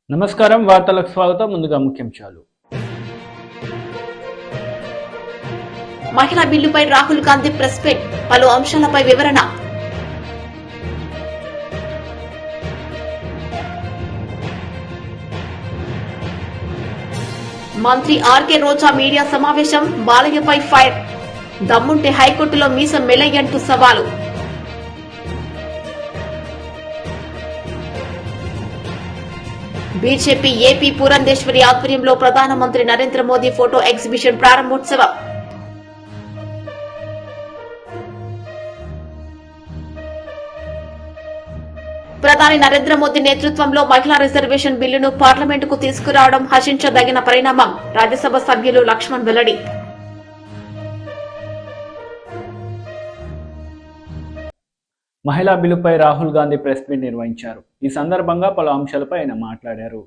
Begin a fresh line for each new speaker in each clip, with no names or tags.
నమస్కారం వార్తలకు స్వాగతం. ముందుగా ముఖ్యాంశాలు.
మహిళా బిల్లుపై రాహుల్ గాంధీ ప్రెస్ మీట్, పలు అంశాలపై వివరణ. మంత్రి ఆర్కే రోజా మీడియా సమావేశం, బాలయ్యపై ఫైర్, దమ్ముంటే హైకోర్టులో మీసం మెలయ్యంటూ సవాలు. బీజేపీ ఏపీ పురంధేశ్వరి ఆధ్వర్యంలో ప్రధానమంత్రి నరేంద్ర మోదీ ఫోటో ఎగ్జిబిషన్ ప్రారంభోత్సవం. ప్రధాని నరేంద్ర మోదీ నేతృత్వంలో మహిళా రిజర్వేషన్ బిల్లును పార్లమెంటుకు తీసుకురావడం హర్షించదగిన పరిణామం, రాజ్యసభ సభ్యులు లక్ష్మణ్ వెల్లడి.
మహిళా బిల్లుపై రాహుల్ గాంధీ ప్రెస్ మీట్ నిర్వహించారు. ఈ సందర్భంగా పలు అంశాలపై ఆయన మాట్లాడారు.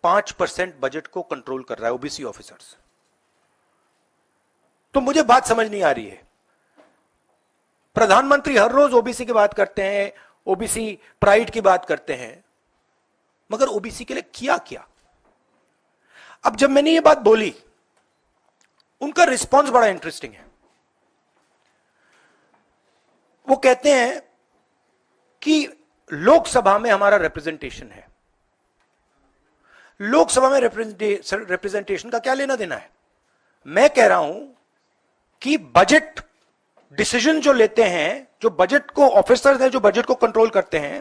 5% बजट को कंट्रोल कर रहा है ओबीसी ऑफिसर्स। तो मुझे बात समझ नहीं आ रही है। प्रधानमंत्री हर रोज ओबीसी की बात करते हैं, ओबीसी प्राइड की बात करते हैं, मगर ओबीसी के लिए किया क्या? अब जब मैंने ये बात बोली, उनका रिस्पॉन्स बड़ा इंटरेस्टिंग है। वो कहते हैं कि लोकसभा में हमारा रिप्रेजेंटेशन है। लोकसभा में रिप्रेजेंटेशन का क्या लेना देना है? मैं कह रहा हूं कि बजट डिसीजन जो लेते हैं, जो बजट को ऑफिसर्स हैं, जो बजट को कंट्रोल करते हैं,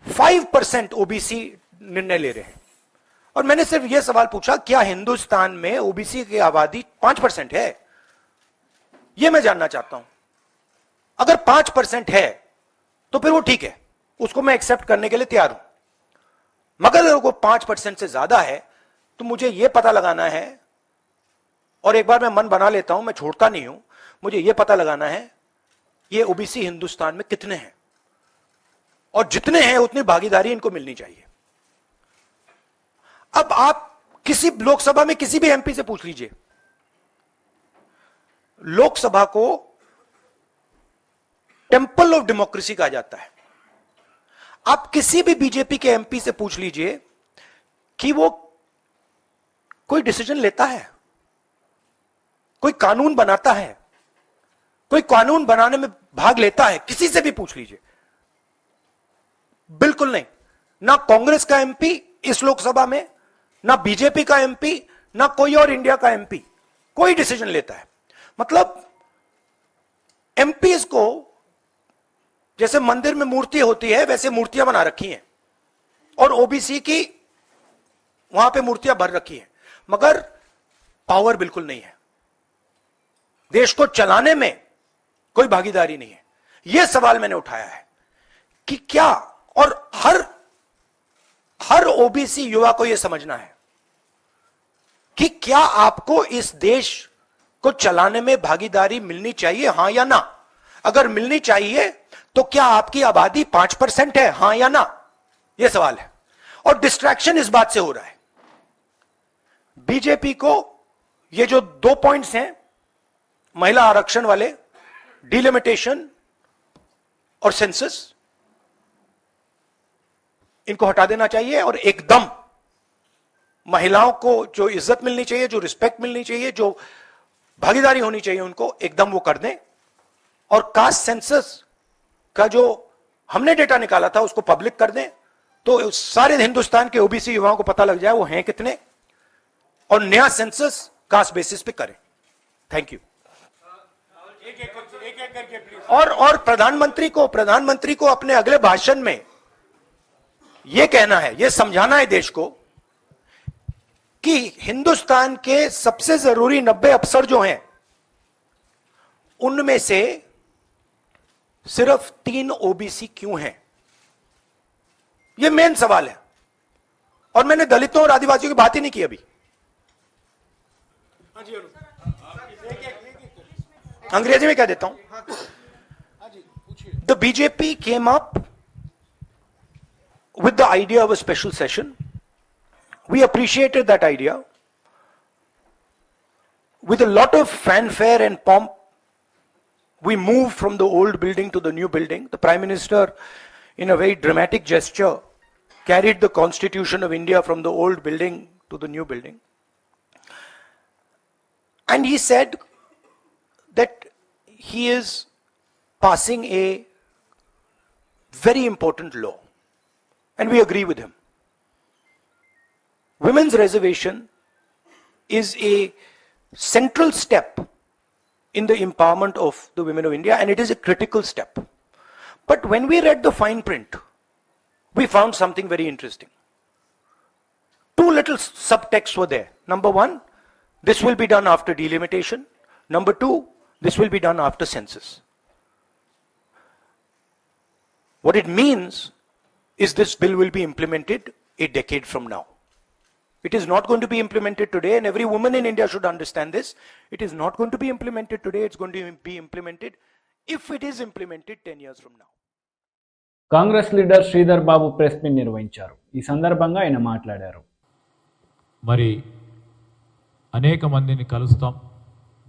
5% ओबीसी निर्णय ले रहे हैं। और मैंने सिर्फ यह सवाल पूछा, क्या हिंदुस्तान में ओबीसी की आबादी 5% है? यह मैं जानना चाहता हूं। अगर 5% है तो फिर वो ठीक है, उसको मैं एक्सेप्ट करने के लिए तैयार हूं। मगर अगर वो 5% से ज्यादा है तो मुझे यह पता लगाना है, और एक बार मैं मन बना लेता हूं, मैं छोड़ता नहीं हूं, मुझे यह पता लगाना है ये ओबीसी हिंदुस्तान में कितने हैं, और जितने हैं उतनी भागीदारी इनको मिलनी चाहिए। अब आप किसी लोकसभा में किसी भी एमपी से पूछ लीजिए, लोकसभा को टेंपल ऑफ डेमोक्रेसी कहा जाता है। आप किसी भी बीजेपी के एमपी से पूछ लीजिए कि वो कोई डिसीजन लेता है, कोई कानून बनाता है, कोई कानून बनाने में भाग लेता है, किसी से भी पूछ लीजिए, बिल्कुल नहीं। ना कांग्रेस का एमपी इस लोकसभा में, ना बीजेपी का एमपी, ना कोई और इंडिया का एमपी कोई डिसीजन लेता है। मतलब एमपीज को जैसे मंदिर में मूर्ति होती है वैसे मूर्तियां बना रखी हैं, और ओबीसी की वहां पे मूर्तियां भर रखी हैं, मगर पावर बिल्कुल नहीं है, देश को चलाने में कोई भागीदारी नहीं है। यह सवाल मैंने उठाया है कि क्या, और हर ओबीसी युवा को यह समझना है कि क्या आपको इस देश को चलाने में भागीदारी मिलनी चाहिए, हां या ना? अगर मिलनी चाहिए तो क्या आपकी आबादी 5% है, हां या ना? यह सवाल है। और डिस्ट्रैक्शन इस बात से हो रहा है, बीजेपी को ये जो 2 पॉइंट्स हैं, महिला आरक्षण वाले, डिलिमिटेशन और सेंसस, इनको हटा देना चाहिए, और एकदम महिलाओं को जो इज्जत मिलनी चाहिए, जो रिस्पेक्ट मिलनी चाहिए, जो भागीदारी होनी चाहिए, उनको एकदम वो कर दें। और कास्ट सेंसस का जो हमने डेटा निकाला था उसको पब्लिक कर दें, तो सारे हिंदुस्तान के ओबीसी युवाओं को पता लग जाए वो हैं कितने, और नया सेंसस कास्ट बेसिस पे करें। Thank you. और प्रधानमंत्री को अपने अगले भाषण में यह कहना है, यह समझाना है देश को कि हिंदुस्तान के सबसे जरूरी 90 अफसर जो हैं उनमें से सिर्फ 3 ओबीसी क्यों हैं? यह मेन सवाल है। और मैंने दलितों और आदिवासियों की बात ही नहीं की अभी। अंग्रेजी में कह देता हूं। The BJP came up with the idea of a special session. We appreciated that idea. With a lot of fanfare and pomp, we moved from the old building to the new building. The Prime Minister, in a very dramatic gesture, carried the Constitution of India from the old building to the new building. And he said that he is passing a very important law. And we agree with him. Women's reservation is a central step in the empowerment of the women of India, and it is a critical step. But when we read the fine print, we found something very interesting. Two little subtexts were there. Number one, this will be done after delimitation. Number two, this will be done after census. What it means is this bill will be implemented a decade from now. It is not going to be implemented today, and every woman in India should understand this. It is not going to be implemented today, it's going to be implemented if it is implemented 10 years from now.
Congress leader Sridhar Babu press meet నిర్వహించారు. ఈ సందర్భంగా ఆయన మాట్లాడారు.
మరి అనేక మందిని కలుస్తాం,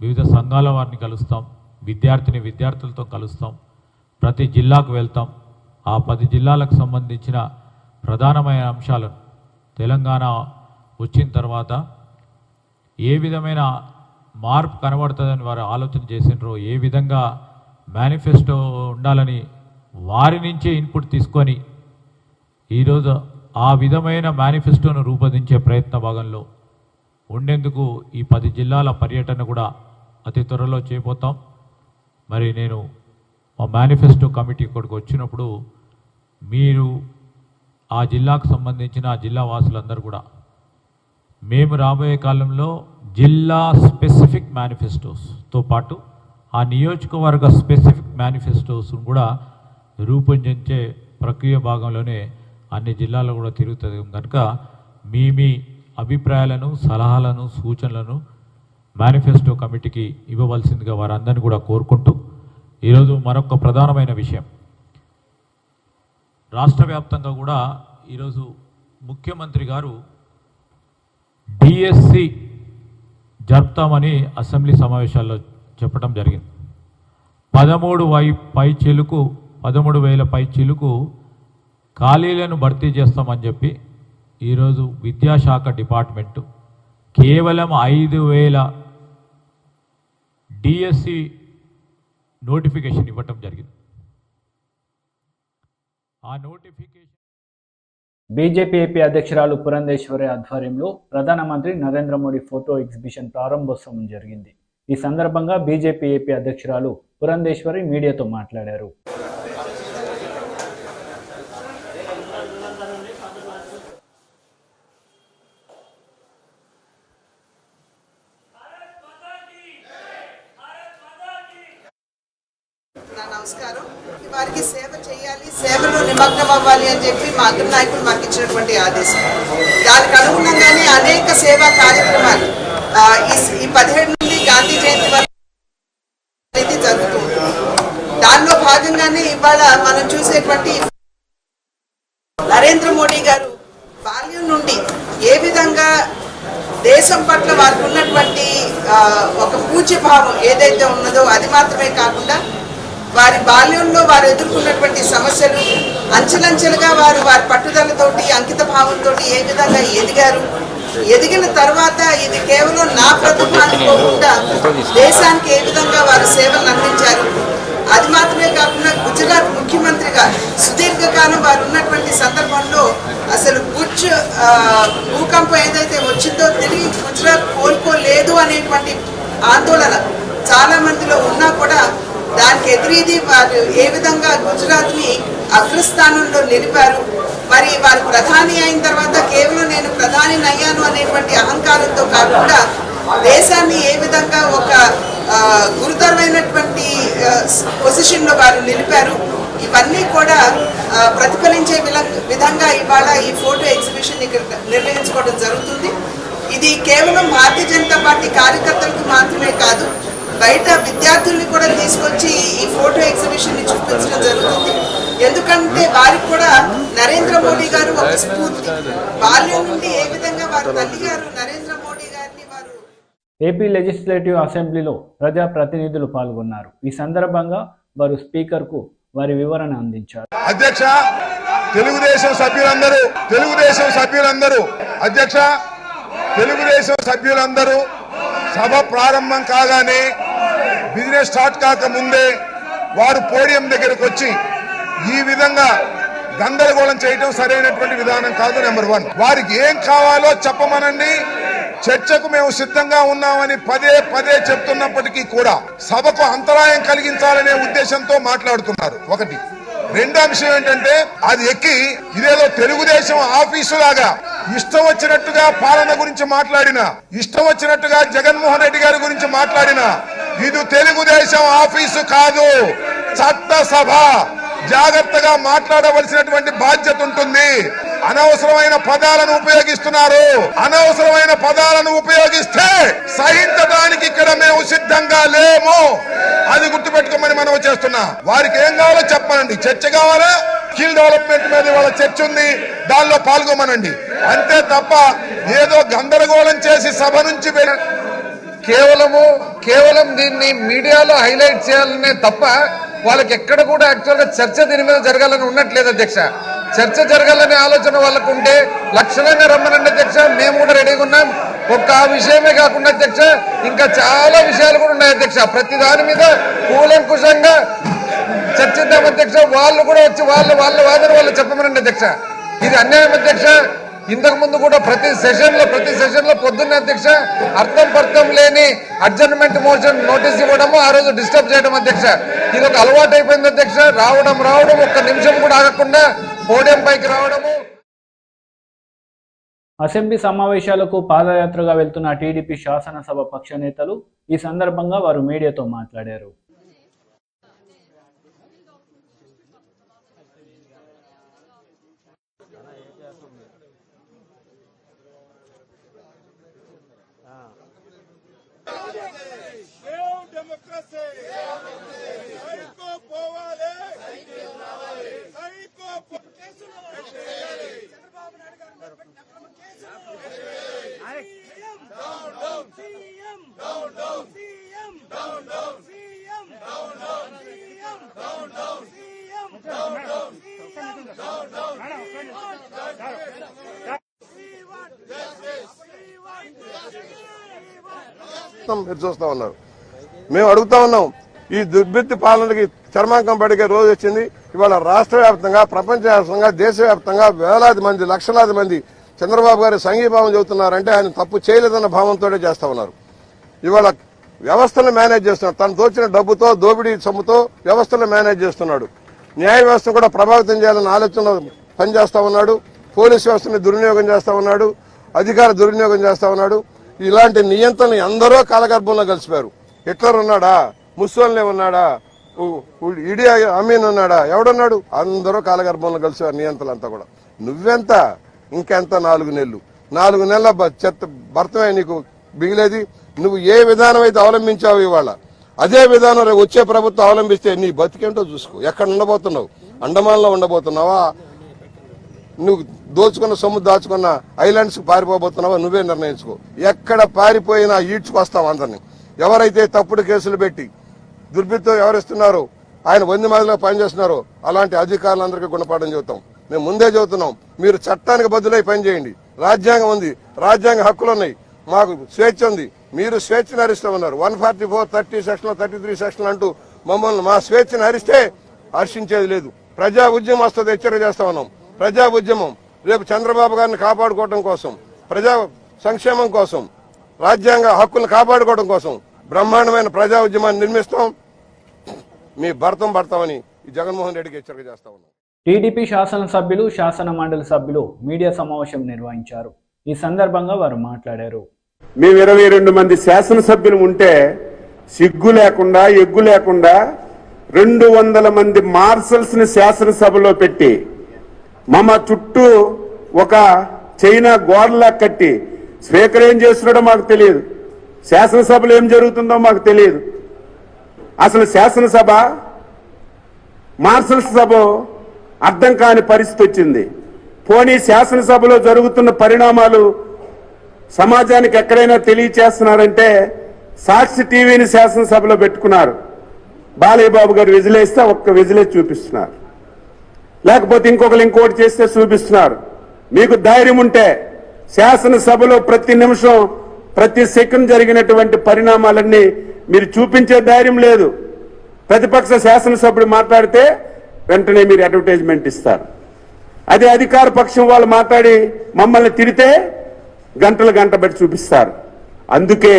వివిధ సంఘాల వారిని కలుస్తాం, విద్యార్థులతో కలుస్తాం, ప్రతి జిల్లాకు వెళ్తాం. ఆ 10 జిల్లాలకు సంబంధించిన ప్రధానమైన అంశాలను తెలంగాణ వచ్చిన తర్వాత ఏ విధమైన మార్పు కనబడుతుందని వారు ఆలోచన చేసినారో, ఏ విధంగా మేనిఫెస్టో ఉండాలని వారి నుంచే ఇన్పుట్ తీసుకొని ఈరోజు ఆ విధమైన మేనిఫెస్టోను రూపొందించే ప్రయత్న భాగంలో ఉండేందుకు ఈ 10 జిల్లాల పర్యటన కూడా అతి త్వరలో చేయబోతాం. మరి నేను మా మేనిఫెస్టో కమిటీ ఇక్కడికి వచ్చినప్పుడు మీరు ఆ జిల్లాకు సంబంధించిన ఆ జిల్లా వాసులందరూ కూడా మేము రాబోయే కాలంలో జిల్లా స్పెసిఫిక్ మేనిఫెస్టోస్తో పాటు ఆ నియోజకవర్గ స్పెసిఫిక్ మేనిఫెస్టోస్ను కూడా రూపొందించే ప్రక్రియ భాగంలోనే అన్ని జిల్లాల్లో కూడా తిరుగుతుంది కనుక మీ అభిప్రాయాలను, సలహాలను, సూచనలను మేనిఫెస్టో కమిటీకి ఇవ్వవలసిందిగా వారందరినీ కూడా కోరుకుంటూ, ఈరోజు మరొక ప్రధానమైన విషయం, రాష్ట్ర వ్యాప్తంగా కూడా ఈరోజు ముఖ్యమంత్రి గారు డిఎస్సి జరుపుతామని అసెంబ్లీ సమావేశాల్లో చెప్పడం జరిగింది. 13,000 పై చిలుకు ఖాళీలను భర్తీ చేస్తామని చెప్పి ఈరోజు విద్యాశాఖ డిపార్ట్మెంటు కేవలం 5,000 డిఎస్సి నోటిఫికేషన్ ఇవ్వటం జరిగింది. ఆ నోటిఫికేషన్
బీజేపీ ఏపీ అధ్యక్షురాలు పురంధేశ్వరి ఆధ్వర్యంలో ప్రధానమంత్రి నరేంద్ర మోడీ ఫోటో ఎగ్జిబిషన్ ప్రారంభోత్సవం జరిగింది. ఈ సందర్భంగా బీజేపీ ఏపీ అధ్యక్షురాలు పురంధేశ్వరి మీడియాతో మాట్లాడారు.
నమస్కారం. వారికి సేవ చేయాలి, సేవలో నిమగ్నం అవ్వాలి అని చెప్పి మా అగ్ర నాయకులు మాకు ఇచ్చినటువంటి ఆదేశం. దానికి అనుగుణంగానే అనేక సేవా కార్యక్రమాలు ఈ 17 నుండి గాంధీ జయంతి వరకు అనేది జరుగుతుంది. దానిలో భాగంగానే ఇవాళ మనం చూసేటువంటి నరేంద్ర మోడీ గారు బాల్యం నుండి ఏ విధంగా దేశం పట్ల వారికి ఉన్నటువంటి ఒక పూజ్య భావం ఏదైతే ఉన్నదో అది మాత్రమే కాకుండా వారి బాల్యంలో వారు ఎదుర్కొన్నటువంటి సమస్యలు అంచెలంచెలుగా వారి పట్టుదలతోటి, అంకిత భావంతో ఏ విధంగా ఎదిగారు, ఎదిగిన తర్వాత ఇది కేవలం నా ప్రతిభ అనుకోకుండా దేశానికి ఏ విధంగా వారు సేవలు అందించారు, అది మాత్రమే కాకుండా గుజరాత్ ముఖ్యమంత్రిగా సుదీర్ఘకాలం వారు ఉన్నటువంటి సందర్భంలో అసలు భూకంపం ఏదైతే వచ్చిందో తిరిగి గుజరాత్ కోలుకోలేదు అనేటువంటి ఆందోళన చాలా మందిలో ఉన్నా కూడా దానికి ఎదురీది వారు ఏ విధంగా గుజరాత్ని అగ్రస్థానంలో నిలిపారు. మరి వారు ప్రధాని అయిన తర్వాత కేవలం నేను ప్రధాని అయ్యాను అనేటువంటి అహంకారంతో కాకుండా దేశాన్ని ఏ విధంగా ఒక గురుతరమైనటువంటి పొజిషన్లో వారు నిలిపారు. ఇవన్నీ కూడా ప్రతిఫలించే విధంగా ఇవాళ ఈ ఫోటో ఎగ్జిబిషన్ ఇక్కడ నిర్వహించుకోవడం జరుగుతుంది. ఇది కేవలం భారతీయ జనతా పార్టీ కార్యకర్తలకు మాత్రమే కాదు, బయట విద్యార్థుల్ని కూడా తీసుకొచ్చి ఈ ఫోటో ఎగ్జిబిషన్ ని చూపించడం జరుగుతుంది. ఎందుకంటే వారికి కూడా నరేంద్ర మోడీ గారు ఒక స్ఫూర్తి. బాల్యం నుండి ఏ విధంగా వారి తల్లి గారు నరేంద్ర మోడీ గారిని వారు
ఏపీ లెజిస్లేటివ్ అసెంబ్లీలో ప్రజా ప్రతినిధులు పాల్గొన్నారు. ఈ సందర్భంగా వారు స్పీకర్కు వారి వివరణ అందించారు.
అధ్యక్ష, తెలుగుదేశం సభ్యులందరూ అధ్యక్ష, తెలుగుదేశం సభ్యులందరూ సభ ప్రారంభం కాగానే బిజినెస్ స్టార్ట్ కాక ముందే వారు పోడియం దగ్గరకు వచ్చి ఈ విధంగా గందరగోళం చేయడం సరైనటువంటి విధానం కాదు. నెంబర్ 1, వారికి ఏం కావాలో చెప్పమనండి, చర్చకు మేము సిద్ధంగా ఉన్నామని పదే పదే చెప్తున్నప్పటికీ కూడా సభకు అంతరాయం కలిగించాలనే ఉద్దేశంతో మాట్లాడుతున్నారు. ఒకటి. రెండో అంశం ఏంటంటే, అది ఎక్కి ఇదేదో తెలుగుదేశం ఆఫీసు లాగా ఇష్టం వచ్చినట్టుగా పాలన గురించి మాట్లాడినా, ఇష్టం వచ్చినట్టుగా జగన్మోహన్ రెడ్డి గారి గురించి మాట్లాడినా, ఇది తెలుగుదేశం ఆఫీసు కాదు, చట్టసభ. జాగ్రత్తగా మాట్లాడవలసినటువంటి బాధ్యత ఉంటుంది. అనవసరమైన పదాలను ఉపయోగిస్తున్నారు. అనవసరమైన పదాలను ఉపయోగిస్తే సహించడానికి ఇక్కడ మేము సిద్ధంగా లేము. అది గుర్తుపెట్టుకోమని మనం చేస్తున్నా. వారికి ఏం కావాలో చెప్పమనండి. చర్చ కావాలా? స్కిల్ డెవలప్మెంట్ మీద వాళ్ళ చర్చ ఉంది, దానిలో పాల్గొమనండి. అంతే తప్ప ఏదో గందరగోళం చేసి సభ నుంచి
కేవలం దీన్ని మీడియాలో హైలైట్ చేయాలనే తప్ప వాళ్ళకి ఎక్కడ కూడా యాక్చువల్ గా చర్చ దీని మీద జరగాలని ఉన్నట్లేదు అధ్యక్ష. చర్చ జరగాలనే ఆలోచన వాళ్ళకు ఉంటే లక్షణంగా రమ్మనండి అధ్యక్ష, మేము కూడా రెడీగా ఉన్నాం. ఒక్క ఆ విషయమే కాకుండా అధ్యక్ష, ఇంకా చాలా విషయాలు కూడా ఉన్నాయి అధ్యక్ష. ప్రతి దాని మీద కూలంకుషంగా చర్చిద్దాం అధ్యక్ష. వాళ్ళు కూడా వచ్చి వాళ్ళ వాదన వాళ్ళు చెప్పమనండి అధ్యక్ష. ఇది అన్యాయం అధ్యక్ష. ఇంతకు ముందు కూడా ప్రతి సెషన్ లో పొద్దున్న అధ్యక్ష అర్థం లేని అడ్జర్న్మెంట్ మోషన్ నోటీస్ ఇవ్వడము, ఆ రోజు డిస్టర్బ్ చేయడం అధ్యక్ష. ఇది ఒక అలవాటు అయిపోయింది అధ్యక్ష. రావడం ఒక్క నిమిషం కూడా ఆగకుండా పోడియం పైకి రావడము.
అసెంబ్లీ సమావేశాలకు పాదయాత్రగా వెళ్తున్న టీడీపీ శాసనసభ పక్ష నేతలు ఈ సందర్భంగా వారు మీడియాతో మాట్లాడారు.
చూస్తా ఉన్నారు. మేము అడుగుతా ఉన్నాం, ఈ దుర్భిత్తి పాలనకి చర్మాంకం పడికే రోజు వచ్చింది. ఇవాళ రాష్ట్ర వ్యాప్తంగా, ప్రపంచ వ్యాప్తంగా, దేశవ్యాప్తంగా వేలాది మంది, లక్షలాది మంది చంద్రబాబు గారి సంఘీభావం చెబుతున్నారంటే ఆయన తప్పు చేయలేదన్న భావంతో చేస్తా ఉన్నారు. ఇవాళ వ్యవస్థను మేనేజ్ చేస్తున్నాడు. తను తోచిన డబ్బుతో, దోపిడీ సొమ్ముతో వ్యవస్థను మేనేజ్ చేస్తున్నాడు. న్యాయ వ్యవస్థ కూడా ప్రభావితం చేయాలన్న ఆలోచన పనిచేస్తా ఉన్నాడు. పోలీస్ వ్యవస్థని దుర్వినియోగం చేస్తా ఉన్నాడు. అధికార దుర్వినియోగం చేస్తా ఉన్నాడు. ఇలాంటి నియంత్రణ అందరూ కాలగర్భంలో కలిసిపోయారు. హిట్లర్ ఉన్నాడా? ముస్సోలినీ ఉన్నాడా? ఇడి అమీన్ ఉన్నాడా? ఎవడున్నాడు? అందరూ కాలగర్భంలో కలిసిపోయారు నియంత్రణలంతా కూడా. నువ్వెంత? ఇంకెంత? 4 నెలలు. 4 నెలల భర్తమే నీకు మిగిలేది. నువ్వు ఏ విధానం అయితే అవలంబించావు ఇవాళ, అదే విధానం వచ్చే ప్రభుత్వం అవలంబిస్తే నీ బతికేంటో చూసుకో. ఎక్కడ ఉండబోతున్నావు? అండమాన్లో ఉండబోతున్నావా? నువ్వు దోచుకున్న సొమ్ము దాచుకున్న ఐలాండ్స్ పారిపోబోతున్నావా? నువ్వే నిర్ణయించుకో. ఎక్కడ పారిపోయినా ఈడ్చుకొస్తావు అందరినీ. ఎవరైతే తప్పుడు కేసులు పెట్టి దుర్బిత్తం ఎవరిస్తున్నారో, ఆయన 100 మందిలో పనిచేస్తున్నారో అలాంటి అధికారులందరికీ గుణపాఠం చెబుతాం. మేము ముందే చెబుతున్నాం, మీరు చట్టానికి బదులై పనిచేయండి. రాజ్యాంగం ఉంది, రాజ్యాంగ హక్కులు ఉన్నాయి, మాకు స్వేచ్ఛ ఉంది. మీరు స్వేచ్ఛను హరిస్తామన్నారు. 144, 30 సెక్షన్, 33 సెక్షన్ అంటూ మమ్మల్ని మా స్వేచ్ఛను హరిస్తే హర్షించేది లేదు. ప్రజా ఉద్యమం వస్తుంది, హెచ్చరిక చేస్తా ఉన్నాం. ప్రజా ఉద్యమం రేపు చంద్రబాబు గారిని కాపాడుకోవడం కోసం, ప్రజా సంక్షేమం కోసం, రాజ్యాంగ హక్కులను కాపాడుకోవడం కోసం బ్రహ్మాండమైన ప్రజా ఉద్యమాన్ని నిర్మిస్తాం. మీ భర్తమని ఈ జగన్మోహన్ రెడ్డికి హెచ్చరిక చేస్తా ఉన్నాం.
టీడీపీ శాసనసభ్యులు, శాసన మండలి సభ్యులు మీడియా సమావేశం నిర్వహించారు. ఈ సందర్భంగా వారు మాట్లాడారు.
మేము 22 మంది శాసనసభ్యులు ఉంటే సిగ్గు లేకుండా, ఎగ్గు లేకుండా 200 మంది మార్షల్స్ ని శాసనసభలో పెట్టి మమ చుట్టూ ఒక చైనా గోడలా కట్టి స్పీకర్ ఏం చేస్తున్నాడో మాకు తెలియదు, శాసనసభలో ఏం జరుగుతుందో మాకు తెలియదు. అసలు శాసనసభ మార్షల్స్ సభ అర్థం కాని పరిస్థితి వచ్చింది. పోనీ శాసనసభలో జరుగుతున్న పరిణామాలు సమాజానికి ఎక్కడైనా తెలియచేస్తున్నారంటే సాక్షి టీవీని శాసనసభలో పెట్టుకున్నారు. బాలయ్య బాబు గారు విజిలేస్తే ఒక్క విజిలే చూపిస్తున్నారు. లేకపోతే ఇంకోటి చేస్తే చూపిస్తున్నారు. మీకు ధైర్యం ఉంటే శాసనసభలో ప్రతి నిమిషం ప్రతి సెకండ్ జరిగినటువంటి పరిణామాలన్నీ మీరు చూపించే ధైర్యం లేదు. ప్రతిపక్ష శాసనసభ్యుడు మాట్లాడితే వెంటనే మీరు అడ్వర్టైజ్మెంట్ ఇస్తారు. అదే అధికార పక్షం వాళ్ళు మాట్లాడి మమ్మల్ని తిడితే గంట బట్టి చూపిస్తారు. అందుకే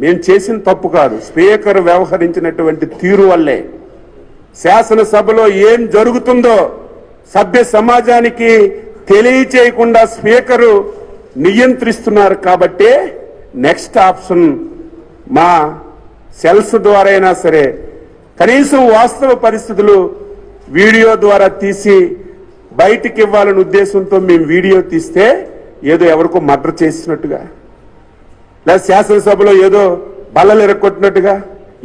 మేము చేసిన తప్పు కాదు, స్పీకర్ వ్యవహరించినటువంటి తీరు వల్లే శాసనసభలో ఏం జరుగుతుందో సభ్య సమాజానికి తెలియచేయకుండా స్పీకరు నియంత్రిస్తున్నారు. కాబట్టే నెక్స్ట్ ఆప్షన్ మా సెల్స్ ద్వారా అయినా సరే కనీసం వాస్తవ పరిస్థితులు వీడియో ద్వారా తీసి బయటికి ఇవ్వాలనే ఉద్దేశంతో మేము వీడియో తీస్తే ఏదో ఎవరికో మర్డర్ చేసినట్టుగా, లేదా శాసనసభలో ఏదో బల్లలు ఎరగొట్టినట్టుగా,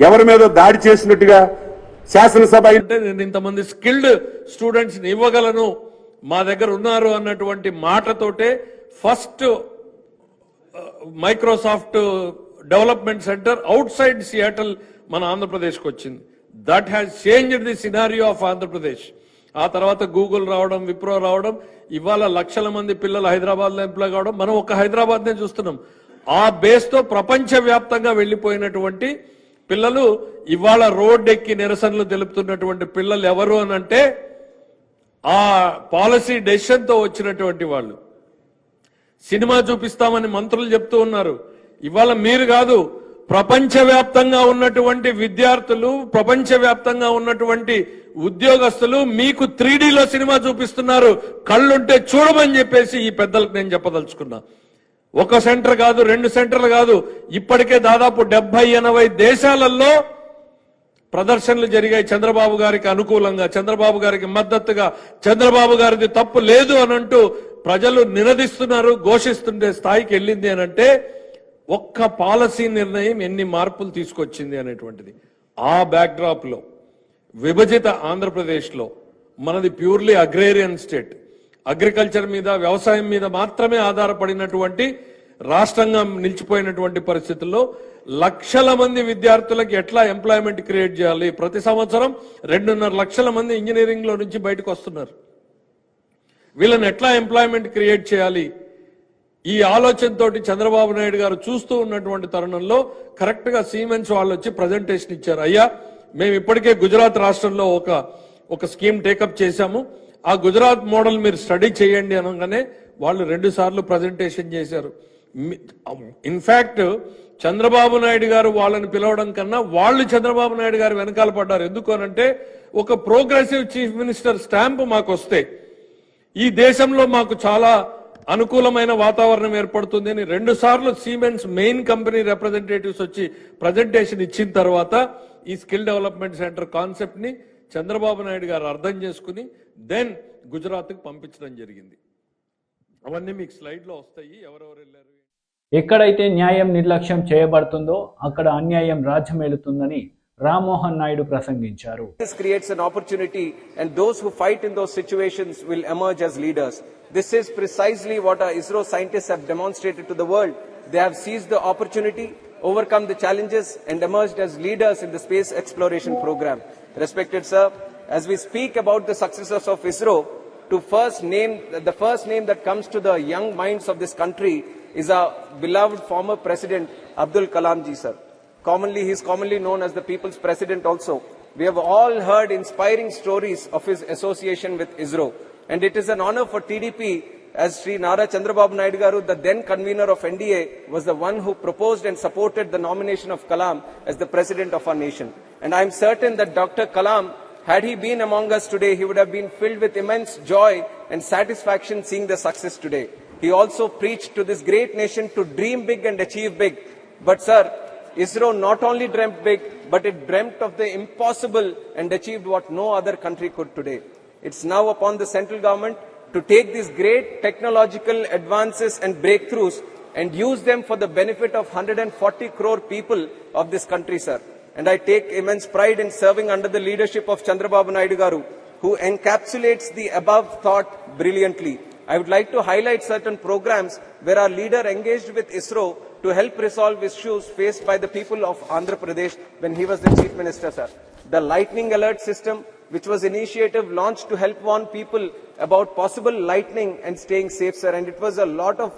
ఎవరి మీద దాడి చేసినట్టుగా శాసనసభ
అంటే నేను ఇంతమంది స్కిల్డ్ స్టూడెంట్స్ ని ఇవ్వగలను, మా దగ్గర ఉన్నారు అన్నటువంటి మాటతోటే first Microsoft development centre outside Seattle మన ఆంధ్రప్రదేశ్కి వచ్చింది. That has changed the scenario of Andhra Pradesh. ఆ తర్వాత గూగుల్ రావడం, విప్రో రావడం, ఇవాళ లక్షల మంది పిల్లలు హైదరాబాద్ లో ఎంప్లాయ్ కావడం, మనం ఒక హైదరాబాద్ నే చూస్తున్నాం. ఆ బేస్ తో ప్రపంచ వ్యాప్తంగా వెళ్లిపోయినటువంటి పిల్లలు ఇవాళ రోడ్డెక్కి నిరసనలు తెలుపుతున్నటువంటి పిల్లలు ఎవరు అనంటే ఆ పాలసీ డెసిషన్ తో వచ్చినటువంటి వాళ్ళు. సినిమా చూపిస్తామని మంత్రులు చెప్తూ ఉన్నారు. ఇవాళ మీరు కాదు, ప్రపంచవ్యాప్తంగా ఉన్నటువంటి విద్యార్థులు, ప్రపంచవ్యాప్తంగా ఉన్నటువంటి ఉద్యోగస్తులు మీకు 3Dలో సినిమా చూపిస్తున్నారు. కళ్ళుంటే చూడమని చెప్పేసి ఈ పెద్దలకు నేను చెప్పదలుచుకున్నా. ఒక సెంటర్ కాదు, 2 సెంటర్లు కాదు, ఇప్పటికే దాదాపు 70-80 దేశాలలో ప్రదర్శనలు జరిగాయి చంద్రబాబు గారికి అనుకూలంగా, చంద్రబాబు గారికి మద్దతుగా. చంద్రబాబు గారిది తప్పు లేదు అనంటూ ప్రజలు నినదిస్తున్నారు, ఘోషిస్తుండే స్థాయికి వెళ్ళింది అనంటే ఒక్క పాలసీ నిర్ణయం ఎన్ని మార్పులు తీసుకొచ్చింది అనేటువంటిది. ఆ బ్యాక్డ్రాప్ లో విభజిత ఆంధ్రప్రదేశ్ లో మనది ప్యూర్లీ అగ్రేరియన్ స్టేట్, అగ్రికల్చర్ మీద, వ్యవసాయం మీద మాత్రమే ఆధారపడినటువంటి రాష్ట్రంగా నిలిచిపోయినటువంటి పరిస్థితుల్లో లక్షల మంది విద్యార్థులకు ఎట్లా ఎంప్లాయ్మెంట్ క్రియేట్ చేయాలి? ప్రతి సంవత్సరం 2.5 లక్షల మంది ఇంజనీరింగ్ లో నుంచి బయటకు వస్తున్నారు. వీళ్ళని ఎట్లా ఎంప్లాయ్మెంట్ క్రియేట్ చేయాలి? ఈ ఆలోచనతోటి చంద్రబాబు నాయుడు గారు చూస్తూ ఉన్నటువంటి తరుణంలో కరెక్ట్ గా సిమెన్స్ వాళ్ళు వచ్చి ప్రజెంటేషన్ ఇచ్చారు. అయ్యా, మేము ఇప్పటికే గుజరాత్ రాష్ట్రంలో ఒక స్కీమ్ టేకప్ చేశాము, ఆ గుజరాత్ మోడల్ మీరు స్టడీ చేయండి అనగానే వాళ్ళు 2 సార్లు ప్రజెంటేషన్ చేశారు. ఇన్ఫాక్ట్ చంద్రబాబు నాయుడు గారు వాళ్ళని పిలవడం కన్నా వాళ్ళు చంద్రబాబు నాయుడు గారు వెనకాల పడ్డారు. ఎందుకు అనంటే ఒక ప్రోగ్రెసివ్ చీఫ్ మినిస్టర్ స్టాంప్ మాకు వస్తే ఈ దేశంలో మాకు చాలా అనుకూలమైన వాతావరణం ఏర్పడుతుంది అని 2 సార్లు సిమెన్స్ మెయిన్ కంపెనీ రిప్రజెంటేటివ్స్ వచ్చి ప్రజెంటేషన్ ఇచ్చిన తర్వాత ఈ స్కిల్ డెవలప్మెంట్ సెంటర్ కాన్సెప్ట్ ని చంద్రబాబు నాయుడు గారు అర్థం చేసుకుని దెన్ గుజరాత్ కు పంపించడం జరిగింది. అవన్నీ మీకు స్లైడ్ లో వస్తాయి. ఎవరెవరు వెళ్ళారు.
ఎక్కడైతే న్యాయం నిర్లక్ష్యం చేయబడుతుందో అక్కడ అన్యాయం రాజ్యమేలుతుందని రామ్మోహన్ నాయుడు ప్రసంగించారు.
This creates an opportunity and those who fight in those situations will emerge as leaders. This is precisely what our ISRO scientists have demonstrated to the world. They have seized the opportunity, overcome the challenges and emerged as leaders in the space exploration program. Respected sir, as we speak about the successes of ISRO, the first name that comes to the young minds of this country is our beloved former President Abdul Kalam ji sir. He is commonly known as the People's President also. We have all heard inspiring stories of his association with ISRO. And it is an honor for TDP as Sri Nara Chandrababu Naidu Garu, the then convener of NDA, was the one who proposed and supported the nomination of Kalam as the President of our nation. And I am certain that Dr. Kalam, had he been among us today, he would have been filled with immense joy and satisfaction seeing the success today. He also preached to this great nation to dream big and achieve big. But sir, ISRO not only dreamt big, but it dreamt of the impossible and achieved what no other country could today. It's now upon the central government to take these great technological advances and breakthroughs and use them for the benefit of 140 crore people of this country, sir. And I take immense pride in serving under the leadership of Chandrababu Naidu Garu, who encapsulates the above thought brilliantly. I would like to highlight certain programs where our leader engaged with ISRO to help resolve issues faced by the people of Andhra Pradesh when he was the Chief Minister, sir. The lightning alert system, which was initiative launched to help warn people about possible lightning and staying safe, sir. And it was a lot of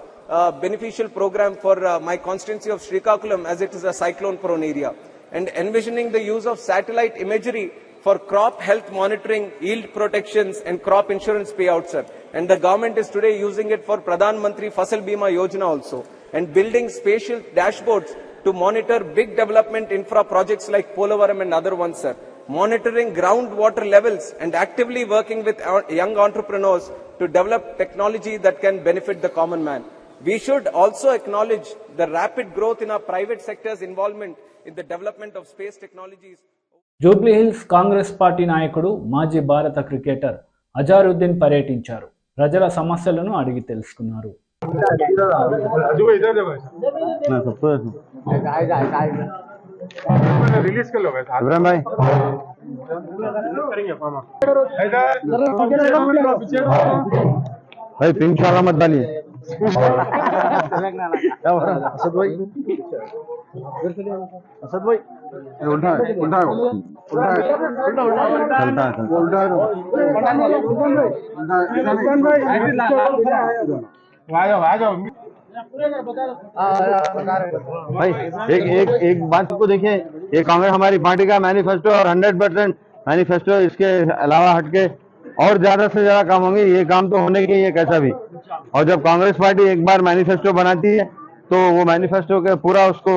beneficial program for my constituency of Srikakulam, as it is a cyclone-prone area. And envisioning the use of satellite imagery for crop health monitoring, yield protections, and crop insurance payouts, sir. And the government is today using it for Pradhan Mantri Fasal Bima Yojana also, and building spatial dashboards to monitor big development infra projects like Polavaram and other ones, sir. Monitoring groundwater levels and actively working with young entrepreneurs to develop technology that can benefit the common man. We should also acknowledge the rapid growth in our private sector's involvement in the development of space technologies.
Jubilee hills Congress party నాయకుడు మాజీ భారత cricketer Azharuddin పర్యటించారు. ప్రజల సమస్యలను అడిగి తెలుసుకున్నారు.
Release कर लो
भाई पिंक वाला मत डालिए। असद भाई उल्टा उल्टा भाई एक बात को देखिए, ये कांग्रेस हमारी पार्टी का मैनिफेस्टो और 100% मैनिफेस्टो, इसके अलावा हटके और ज्यादा से ज्यादा काम होंगे। ये काम तो होने के ही है कैसा भी। और जब कांग्रेस पार्टी एक बार मैनिफेस्टो बनाती है तो वो मैनिफेस्टो के पूरा उसको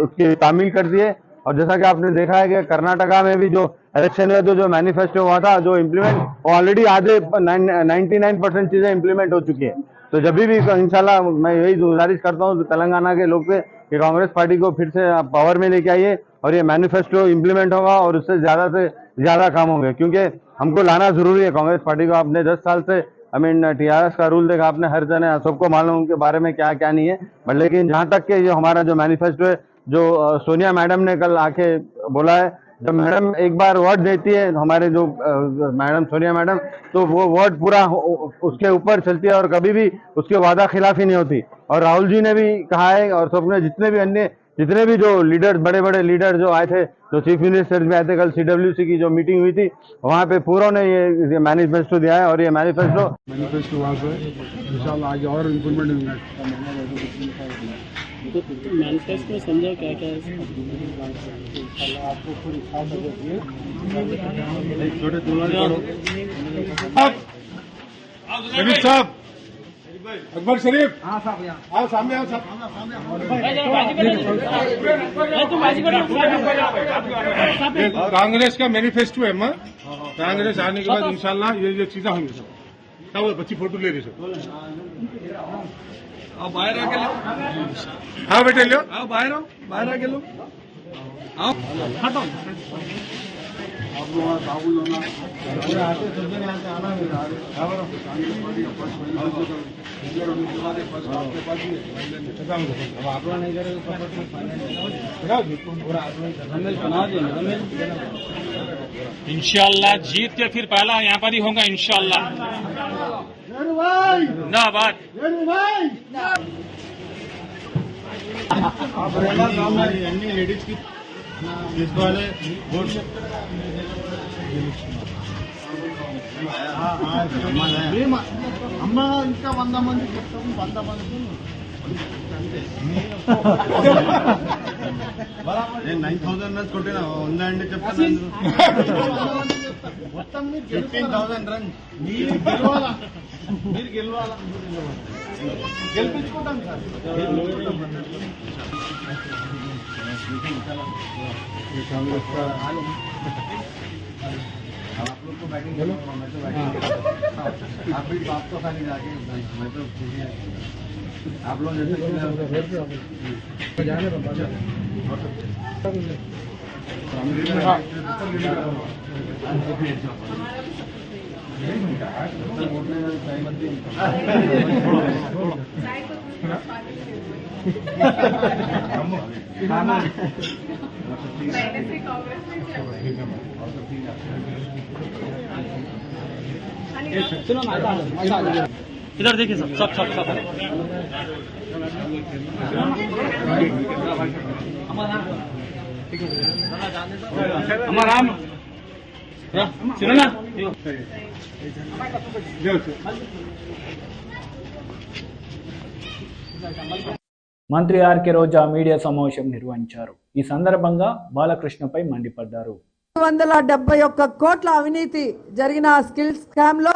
उसकी तामील करती है। और जैसा कि आपने देखा है कि कर्नाटका में भी जो इलेक्शन में तो जो मैनिफेस्टो हुआ था, जो इम्प्लीमेंट, वो ऑलरेडी आधे 99% चीजें इम्प्लीमेंट हो चुकी है। तो जब भी इंशाल्लाह मैं यही गुजारिश करता हूँ तेलंगाना के लोग से कि कांग्रेस पार्टी को फिर से पावर में लेके आइए और ये मैनिफेस्टो इम्प्लीमेंट होगा और उससे ज्यादा काम होंगे, क्योंकि हमको लाना जरूरी है कांग्रेस पार्टी को। आपने 10 साल से टीआरएस का रूल देखा आपने, हर जने सबको मालूम उनके बारे में क्या क्या नहीं है। बट लेकिन जहां तक के जो हमारा जो मैनिफेस्टो है, जो सोनिया मैडम ने कल आके बोला है, जब मैडम एक बार वर्ड देती है हमारे जो मैडम सोनिया मैडम, तो वो वर्ड पूरा उसके ऊपर चलती है और कभी भी उसके वादा खिलाफी नहीं होती। और राहुल जी ने भी कहा है और सबने जितने भी जो लीडर, बड़े बड़े लीडर जो आए थे, जो चीफ मिनिस्टर भी आए थे, कल CWC की जो मीटिंग हुई थी वहाँ पे पूरों ने ये मैनिफेस्टो दिया है। और ये मैनिफेस्टो
वहाँ से इंशाल्लाह आगे और इम्प्रूवमेंट होंगे।
मैनिफेस्टो में समझा क्या क्या है
आपको खुद शरीफ साहब, अकबर शरीफ, हाँ साहब, आओ सामने, आओ साहब। कांग्रेस का मैनिफेस्टो है माँ, कांग्रेस आने के बाद इंशाल्लाह ये चीजें होंगी सब। सब बच्ची फोटो ले रही सब। आओ बाहर आके लो, हाँ बेटे लो, आओ बाहर आके लो, आओ हटो। आप लोग काबुल होना आते आना आप लोग नहीं करेंगे
इंशाल्लाह जीत के फिर पहला यहाँ पर ही होगा इंशाल्लाह। ना बात
అన్ని లేడీస్ కి తీసుకోవాలి అమ్మ ఇంకా 100 మంది చెప్తాము, 100 మందికి నేను 9000 రన్స్ కొట్టినా ఉందండి చెప్తాను మొత్తం 15,000 రన్స్ మీరు గెలవాలా గెలిపించుకుంటాం సార్। कांग्रेस का आप लोग को बैटिंग करो, मैं तो बैटिंग आप भी बाप तो खाली जाके मैं तो आप लोग जैसे
इधर देखिए सब हमारा
మంత్రి ఆర్కే రోజా మీడియా సమావేశం నిర్వహించారు. ఈ సందర్భంగా బాలకృష్ణపై మండిపడ్డారు.
171 కోట్ల అవినీతి జరిగిన స్కిల్ స్కామ్ లో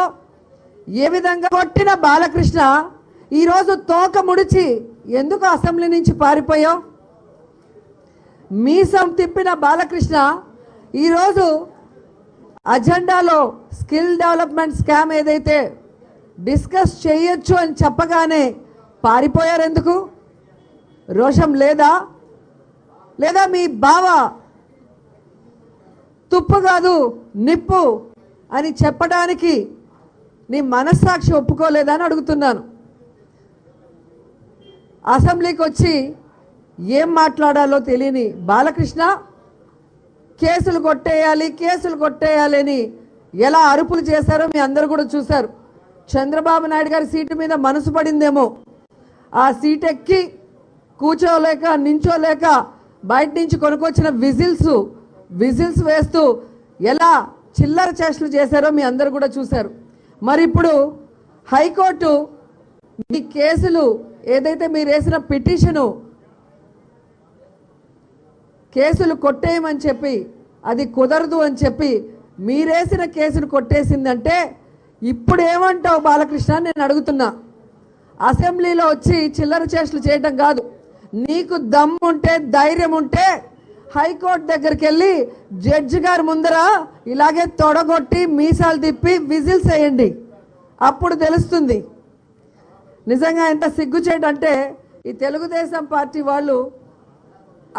ఏ విధంగా కొట్టిన బాలకృష్ణ ఈరోజు తోక ముడిచి ఎందుకు అసెంబ్లీ నుంచి పారిపోయావు? మీసం తిప్పిన బాలకృష్ణ ఈరోజు అజెండాలో స్కిల్ డెవలప్మెంట్ స్కామ్ ఏదైతే డిస్కస్ చేయొచ్చు అని చెప్పగానే పారిపోయారు ఎందుకు? రోషం లేదా? లేదా మీ బావ తుప్పు కాదు నిప్పు అని చెప్పడానికి నీ మనస్సాక్షి ఒప్పుకోలేదని అడుగుతున్నాను. అసెంబ్లీకి వచ్చి ఏం మాట్లాడాలో తెలియని బాలకృష్ణ కేసులు కొట్టేయాలి అని ఎలా అరుపులు చేశారో మీ అందరూ కూడా చూశారు. చంద్రబాబు నాయుడు గారి సీటు మీద మనసు పడిందేమో, ఆ సీట్ ఎక్కి కూర్చోలేక నించోలేక బయట నుంచి కొనుక్కొచ్చిన విజిల్స్ వేస్తూ ఎలా చిల్లర చేష్టలు చేశారో మీ అందరూ కూడా చూశారు. మరి ఇప్పుడు హైకోర్టు మీ కేసులు ఏదైతే మీరు వేసిన పిటిషను కేసులు కొట్టేయమని చెప్పి అది కుదరదు అని చెప్పి మీరేసిన కేసును కొట్టేసిందంటే ఇప్పుడు ఏమంటావు బాలకృష్ణ నేను అడుగుతున్నా. అసెంబ్లీలో వచ్చి చిల్లర చేష్టలు చేయడం కాదు, నీకు దమ్ముంటే ధైర్యం ఉంటే హైకోర్టు దగ్గరికి వెళ్ళి జడ్జి గారి ముందర ఇలాగే తొడగొట్టి మీసాలు తిప్పి విజిల్స్ వేయండి, అప్పుడు తెలుస్తుంది నిజంగా ఎంత సిగ్గుచేటంటే ఈ తెలుగుదేశం పార్టీ వాళ్ళు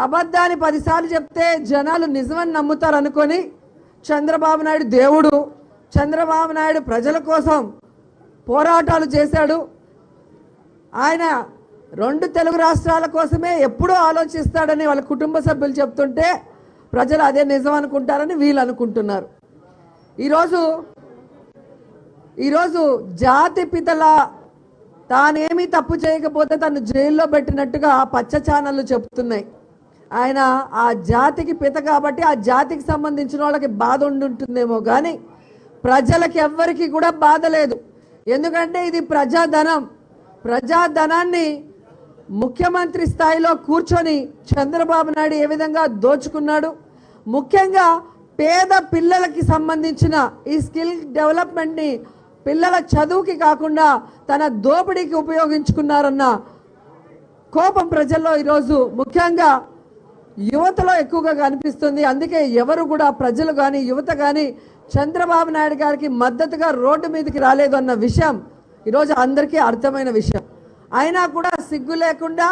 అబద్ధాన్ని 10 సార్లు చెప్తే జనాలు నిజమని నమ్ముతారు అనుకొని చంద్రబాబు నాయుడు దేవుడు, చంద్రబాబు నాయుడు ప్రజల కోసం పోరాటాలు చేశాడు, ఆయన 2 తెలుగు రాష్ట్రాల కోసమే ఎప్పుడూ ఆలోచిస్తాడని వాళ్ళ కుటుంబ సభ్యులు చెప్తుంటే ప్రజలు అదే నిజం అనుకుంటారని వీళ్ళు అనుకుంటున్నారు. ఈరోజు జాతి పితల తానేమీ తప్పు చేయకపోతే తను జైల్లో పెట్టినట్టుగా పచ్చ ఛానళ్ళు చెప్తున్నాయి. ఆయన ఆ జాతికి పిత కాబట్టి ఆ జాతికి సంబంధించిన వాళ్ళకి బాధ ఉంటుందేమో కానీ ప్రజలకి ఎవ్వరికి కూడా బాధ లేదు. ఎందుకంటే ఇది ప్రజాధనాన్ని ముఖ్యమంత్రి స్థాయిలో కూర్చొని చంద్రబాబు నాయుడు ఏ విధంగా దోచుకున్నాడు, ముఖ్యంగా పేద పిల్లలకి సంబంధించిన ఈ స్కిల్ డెవలప్మెంట్ని పిల్లల చదువుకి కాకుండా తన దోపిడీకి ఉపయోగించుకున్నారన్న కోపం ప్రజల్లో ఈరోజు ముఖ్యంగా యువతలో ఎక్కువగా కనిపిస్తుంది. అందుకే ఎవరు కూడా ప్రజలు కానీ యువత కానీ చంద్రబాబు నాయుడు గారికి మద్దతుగా రోడ్డు మీదకి రాలేదు అన్న విషయం ఈరోజు అందరికీ అర్థమైన విషయం. అయినా కూడా సిగ్గు లేకుండా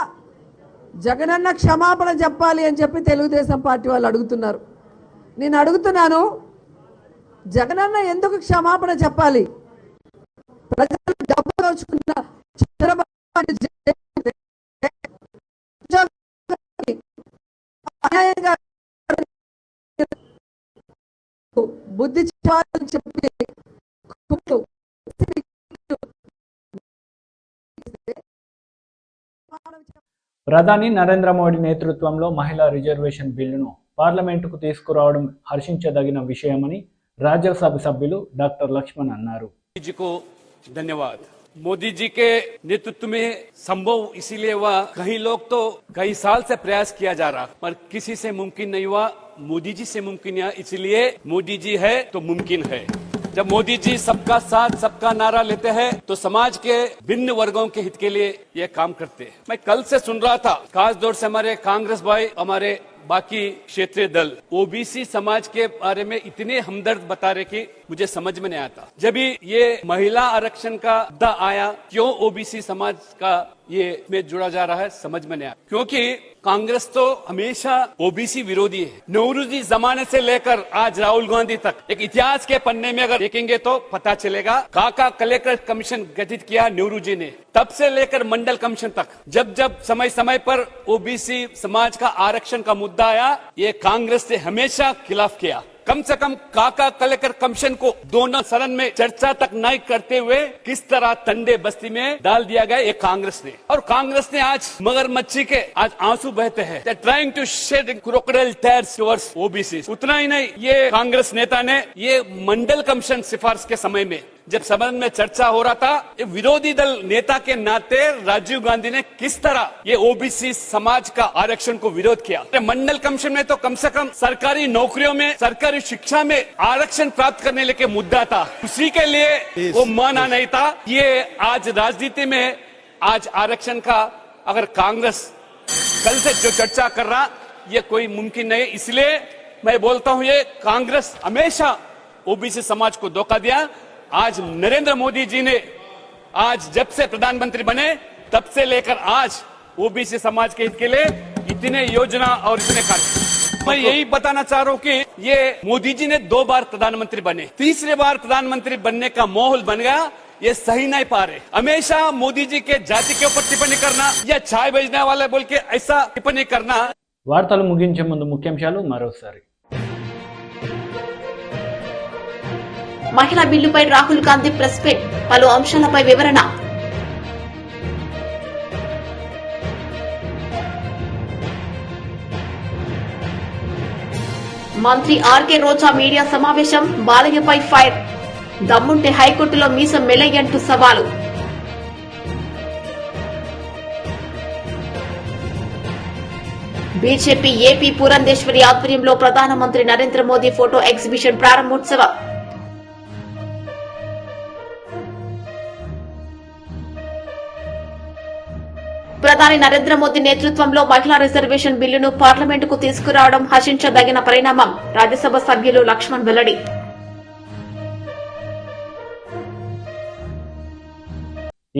జగనన్న క్షమాపణ చెప్పాలి అని చెప్పి తెలుగుదేశం పార్టీ వాళ్ళు అడుగుతున్నారు. నేను అడుగుతున్నాను, జగనన్న ఎందుకు క్షమాపణ చెప్పాలి? ప్రజలు డబ్బు దోచుకున్న చంద్రబాబు బుద్ధి చెప్పాలని చెప్పి
ప్రధాని నరేంద్ర మోడీ నేతృత్వంలో మహిళా రిజర్వేషన్ బిల్లును పార్లమెంటుకు తీసుకురావడం హర్షించదగిన విషయమని राज्यसभा सभ्युలు డాక్టర్ లక్ష్మణ్ అన్నారు.
जी को धन्यवाद। मोदी जी के नेतृत्व में संभव इसीलिए हुआ, कई लोग तो कई साल से प्रयास किया जा रहा पर किसी से मुमकिन नहीं हुआ, मोदी जी से मुमकिन हुआ, इसलिए मोदी जी है तो मुमकिन है। जब मोदी जी सबका साथ सबका नारा लेते हैं तो समाज के भिन्न वर्गों के हित के लिए ये काम करते हैं। मैं कल से सुन रहा था, खास तौर से हमारे कांग्रेस भाई, हमारे बाकी क्षेत्रीय दल ओबीसी समाज के बारे में इतने हमदर्द बता रहे कि मुझे समझ में नहीं आता। जब भी ये महिला आरक्षण का मुद्दा आया, क्यों ओबीसी समाज का ये में जुड़ा जा रहा है समझ में नहीं आया, क्योंकि कांग्रेस तो हमेशा ओबीसी विरोधी है। नेहरूजी जमाने से लेकर आज राहुल गांधी तक एक इतिहास के पन्ने में अगर देखेंगे तो पता चलेगा, काका कलेक्टर कमीशन गठित किया नेहरू जी ने, तब से लेकर मंडल कमीशन तक जब जब समय समय पर ओबीसी समाज का आरक्षण का मुद्दा आया, ये कांग्रेस ने हमेशा खिलाफ किया। कम से कम काका कलेक्टर कमीशन को दोनों सदन में चर्चा तक नहीं करते हुए किस तरह तंडे बस्ती में डाल दिया गया ये कांग्रेस ने। और कांग्रेस ने आज मगरमच्छी के आज आंसू बहते हैं, trying to shed crocodile tears towards OBC. उतना ही नहीं, ये कांग्रेस नेता ने ये मंडल कमीशन सिफारिश के समय में जब सदन में चर्चा हो रहा था, विरोधी दल नेता के नाते राजीव गांधी ने किस तरह ये ओबीसी समाज का आरक्षण को विरोध किया। मंडल कमीशन में तो कम से कम सरकारी नौकरियों में, सरकारी शिक्षा में आरक्षण प्राप्त करने लेके मुद्दा था, उसी के लिए वो माना नहीं था। ये आज राजनीति में आज आरक्षण का अगर कांग्रेस कल से जो चर्चा कर रहा, ये कोई मुमकिन नहीं। इसलिए मैं बोलता हूँ, ये कांग्रेस हमेशा ओबीसी समाज को धोखा दिया। आज नरेंद्र मोदी जी ने आज जब से प्रधानमंत्री बने तब से लेकर आज ओबीसी समाज के हित के लिए इतने योजना और इतने कार्य। मैं यही बताना चाह रहा हूँ कि ये मोदी जी ने 2 बार प्रधानमंत्री बने, तीसरे बार प्रधानमंत्री बनने का माहौल बन गया, ये सही नहीं पा रहे। हमेशा मोदी जी के जाति के ऊपर टिप्पणी करना या चाय बेचने वाले बोल के ऐसा टिप्पणी करना।
వార్తలు ముగించే ముందు ముఖ్యాంశాలు మరోసారి.
మహిళా బిల్లుపై రాహుల్ గాంధీ ప్రెస్ మీట్, పలు అంశాలపై వివరణ. మంత్రి ఆర్కే రోజా మీడియా సమావేశం, బాలయ్యపై ఫైర్, దమ్ముంటే హైకోర్టులో మీసం మెలయ్యంటూ సవాలు. బీజేపీ ఏపీ పురంధేశ్వరి ఆధ్వర్యంలో ప్రధానమంత్రి నరేంద్ర మోదీ ఫోటో ఎగ్జిబిషన్ ప్రారంభోత్సవం. ప్రధాని నరేంద్ర మోదీ నేతృత్వంలో మహిళా రిజర్వేషన్ బిల్లును పార్లమెంటుకు తీసుకురావడం హర్షించదగిన పరిణామం, రాజ్యసభ సభ్యులు లక్ష్మణ్ వెల్లడి.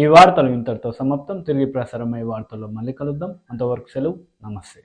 ఈ వార్తలు ఇంతటితో సమాప్తం. తిరిగి ప్రసారమయ్యే వార్తల్లో మళ్ళీ కలుద్దాం. అంతవరకు సెలవు. నమస్తే.